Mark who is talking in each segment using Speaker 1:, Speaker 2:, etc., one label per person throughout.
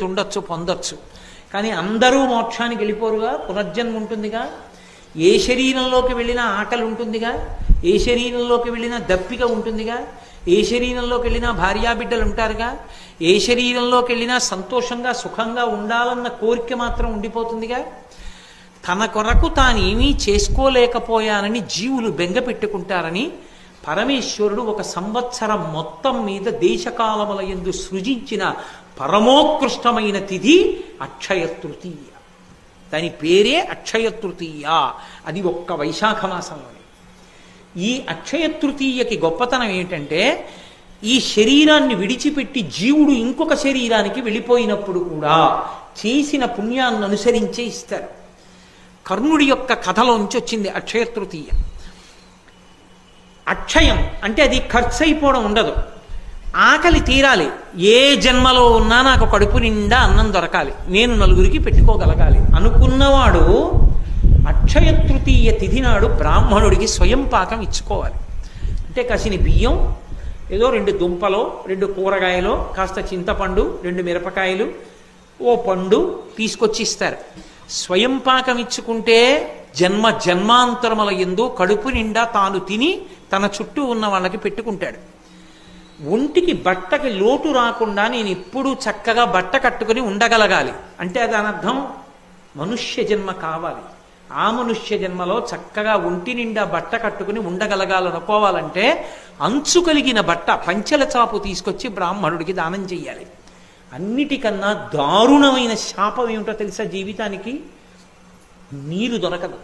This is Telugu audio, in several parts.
Speaker 1: ఉండొచ్చు, పొందొచ్చు. కానీ అందరూ మోక్షానికి వెళ్ళిపోరుగా, పునర్జన్మ ఉంటుందిగా. ఏ శరీరంలోకి వెళ్ళినా ఆకలి ఉంటుందిగా, ఏ శరీరంలోకి వెళ్ళినా దప్పిక ఉంటుందిగా, ఏ శరీరంలోకి వెళ్ళినా భార్యాబిడ్డలు ఉంటారుగా, ఏ శరీరంలోకి వెళ్ళినా సంతోషంగా సుఖంగా ఉండాలన్న కోరిక మాత్రం ఉండిపోతుందిగా. తన కొరకు తానేమీ చేసుకోలేకపోయానని జీవులు బెంగ పెట్టుకుంటారని పరమేశ్వరుడు ఒక సంవత్సరం మొత్తం మీద దేశకాలముల యందు సృజించిన పరమోత్కృష్టమైన తిథి అక్షయ తృతీయ. దాని పేరే అక్షయ తృతీయ. అది ఒక్క వైశాఖ మాసంలోనే. ఈ అక్షయ తృతీయకి గొప్పతనం ఏంటంటే, ఈ శరీరాన్ని విడిచిపెట్టి జీవుడు ఇంకొక శరీరానికి వెళ్ళిపోయినప్పుడు కూడా చేసిన పుణ్యాన్ని అనుసరించే ఇస్తారు. కర్ణుడి యొక్క కథలోంచి వచ్చింది అక్షయ తృతీయ. అక్షయం అంటే అది ఖర్చు అయిపోవడం ఉండదు, ఆకలి తీరాలి. ఏ జన్మలో ఉన్నా నాకు కడుపు నిండా అన్నం దొరకాలి, నేను నలుగురికి పెట్టుకోగలగాలి అనుకున్నవాడు అక్షయ తృతీయ తిథి నాడు బ్రాహ్మణుడికి స్వయం పాకం ఇచ్చుకోవాలి. అంటే కసిని బియ్యం, ఏదో 2 దుంపలో 2 కూరగాయలో కాస్త చింతపండు, 2 మిరపకాయలు, ఓ పండు తీసుకొచ్చి ఇస్తారు. స్వయం పాకం ఇచ్చుకుంటే జన్మ జన్మాంతరముల యందు కడుపు నిండా తాను తిని తన చుట్టూ ఉన్న వాళ్ళకి పెట్టుకుంటాడు. ఒంటికి బట్టకి లోటు రాకుండా నేను ఎప్పుడూ చక్కగా బట్ట కట్టుకుని ఉండగలగాలి అంటే దాని అర్థం మనుష్య జన్మ కావాలి. ఆ మనుష్య జన్మలో చక్కగా ఒంటి నిండా బట్ట కట్టుకుని ఉండగలగాలనుకోవాలంటే అంచు కలిగిన బట్ట, పంచెల చాపు తీసుకొచ్చి బ్రాహ్మణుడికి దానం చెయ్యాలి. అన్నిటికన్నా దారుణమైన శాపం ఏమిటో తెలుసా జీవితానికి? నీరు దొరకదు.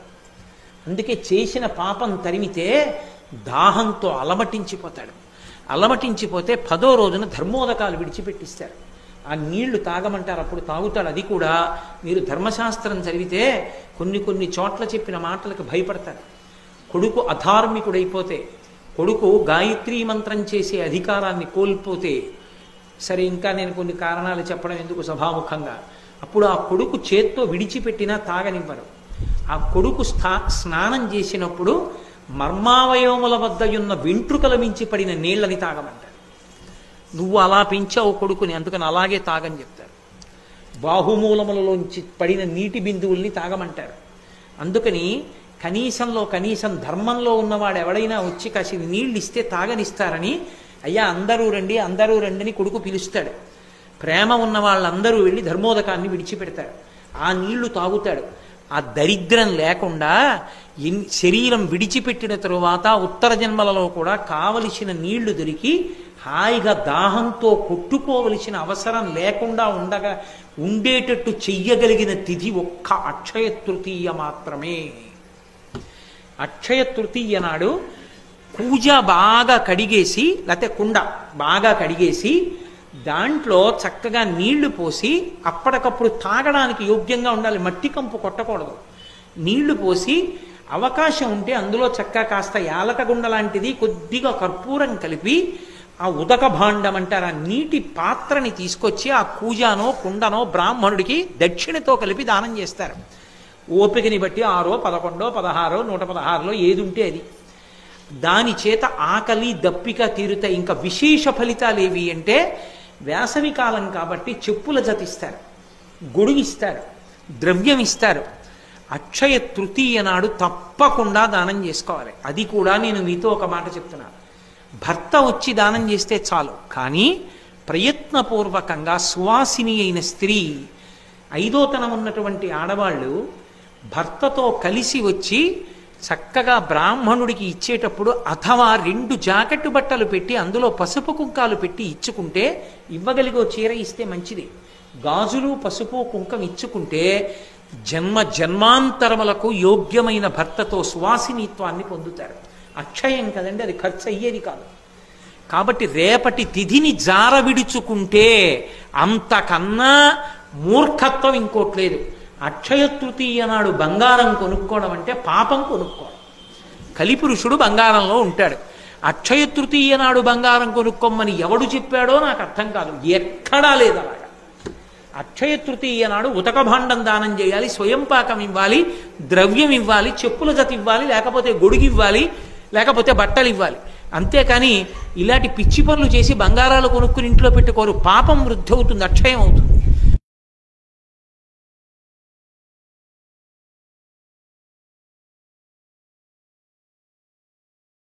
Speaker 1: అందుకే చేసిన పాపం తరిమితే దాహంతో అలమటించిపోతాడు. అలమటించిపోతే 10వ రోజున ధర్మోదకాలు విడిచిపెట్టిస్తారు. ఆ నీళ్లు తాగమంటారు, అప్పుడు తాగుతాడు. అది కూడా మీరు ధర్మశాస్త్రం చదివితే కొన్ని చోట్ల చెప్పిన మాటలకు భయపడతారు. కొడుకు అధార్మికుడైపోతే, కొడుకు గాయత్రీ మంత్రం చేసే అధికారాన్ని కోల్పోతే, సరే ఇంకా నేను కొన్ని కారణాలు చెప్పడం ఎందుకు సభాముఖంగా, అప్పుడు ఆ కొడుకు చేత్తో విడిచిపెట్టినా తాగనివ్వరు. ఆ కొడుకు స్నానం చేసినప్పుడు మర్మావయవముల వద్ద ఉన్న వెంట్రుకల మించి పడిన నీళ్ళని తాగమంటారు. నువ్వు అలా పెంచావు కొడుకుని, అందుకని అలాగే తాగని చెప్తారు. బాహుమూలములలోంచి పడిన నీటి బిందువుల్ని తాగమంటారు. అందుకని కనీసం ధర్మంలో ఉన్నవాడు ఎవడైనా వచ్చి కాసి నీళ్ళు ఇస్తే తాగనిస్తారని, అయ్యా అందరూ రండి అని కొడుకు పిలుస్తాడు. ప్రేమ ఉన్న వాళ్ళందరూ వెళ్ళి ధర్మోదకాన్ని విడిచిపెడతారు. ఆ నీళ్లు తాగుతాడు. ఆ దరిద్రం లేకుండా శరీరం విడిచిపెట్టిన తరువాత ఉత్తర జన్మలలో కూడా కావలసిన నీళ్లు దొరికి హాయిగా దాహంతో కొట్టుకోవలసిన అవసరం లేకుండా ఉండేటట్టు చెయ్యగలిగిన తిథి ఒక్క అక్షయ తృతీయ మాత్రమే. అక్షయ తృతీయ నాడు పూజ బాగా కడిగేసి, లేకపోతే కుండ బాగా కడిగేసి దాంట్లో చక్కగా నీళ్లు పోసి, అప్పటికప్పుడు తాగడానికి యోగ్యంగా ఉండాలి, మట్టి కంపు కొట్టకూడదు. నీళ్లు పోసి అవకాశం ఉంటే అందులో చక్కగా కాస్త యాలకగుండ లాంటిది కొద్దిగా కర్పూరం కలిపి ఆ ఉదక భాండం అంటారు, ఆ నీటి పాత్రని తీసుకొచ్చి ఆ కూజానో కుండనో బ్రాహ్మణుడికి దక్షిణతో కలిపి దానం చేస్తారు. ఓపికని బట్టి 6, 11, 16, 116లో ఏది ఉంటే అది. దాని చేత ఆకలి దప్పిక తీరుతాయి. ఇంకా విశేష ఫలితాలు ఏవి అంటే, వేసవి కాలం కాబట్టి చెప్పుల జతిస్తారు, గొడుగిస్తారు, ద్రవ్యం ఇస్తారు. అక్షయ తృతీయ నాడు తప్పకుండా దానం చేసుకోవాలి. అది కూడా నేను మీతో ఒక మాట చెప్తున్నాను, భర్త వచ్చి దానం చేస్తే చాలు, కానీ ప్రయత్నపూర్వకంగా సువాసిని అయిన స్త్రీ, 5వ తనం ఉన్నటువంటి ఆడవాళ్ళు భర్తతో కలిసి వచ్చి చక్కగా బ్రాహ్మణుడికి ఇచ్చేటప్పుడు అథవా 2 జాకెట్టు బట్టలు పెట్టి అందులో పసుపు కుంకాలు పెట్టి ఇచ్చుకుంటే, ఇవ్వగలిగో చీర ఇస్తే మంచిది. గాజులు పసుపు కుంకం ఇచ్చుకుంటే జన్మాంతరములకు యోగ్యమైన భర్తతో సువాసినిత్వాన్ని పొందుతారు. అక్షయం కదండి, అది ఖర్చు అయ్యేది కాదు. కాబట్టి రేపటి తిథిని జార విడుచుకుంటే అంతకన్నా మూర్ఖత్వం ఇంకోట్లేదు. అక్షయ తృతీయ నాడు బంగారం కొనుక్కోవడం అంటే పాపం కొనుక్కోవడం. కలిపురుషుడు బంగారంలో ఉంటాడు. అక్షయ తృతీయ నాడు బంగారం కొనుక్కోమని ఎవడు చెప్పాడో నాకు అర్థం కాదు, ఎక్కడా లేదు అలాగా. అక్షయ తృతీయ నాడు ఉతక భాండం దానం చేయాలి, స్వయం పాకం ఇవ్వాలి, ద్రవ్యం ఇవ్వాలి, చెప్పుల జత ఇవ్వాలి, లేకపోతే గొడుగు ఇవ్వాలి, లేకపోతే బట్టలు ఇవ్వాలి. అంతేకాని ఇలాంటి పిచ్చి పనులు చేసి బంగారాలు కొనుక్కుని ఇంట్లో పెట్టుకోరు. పాపం వృద్ధి అవుతుంది, అక్షయం అవుతుంది.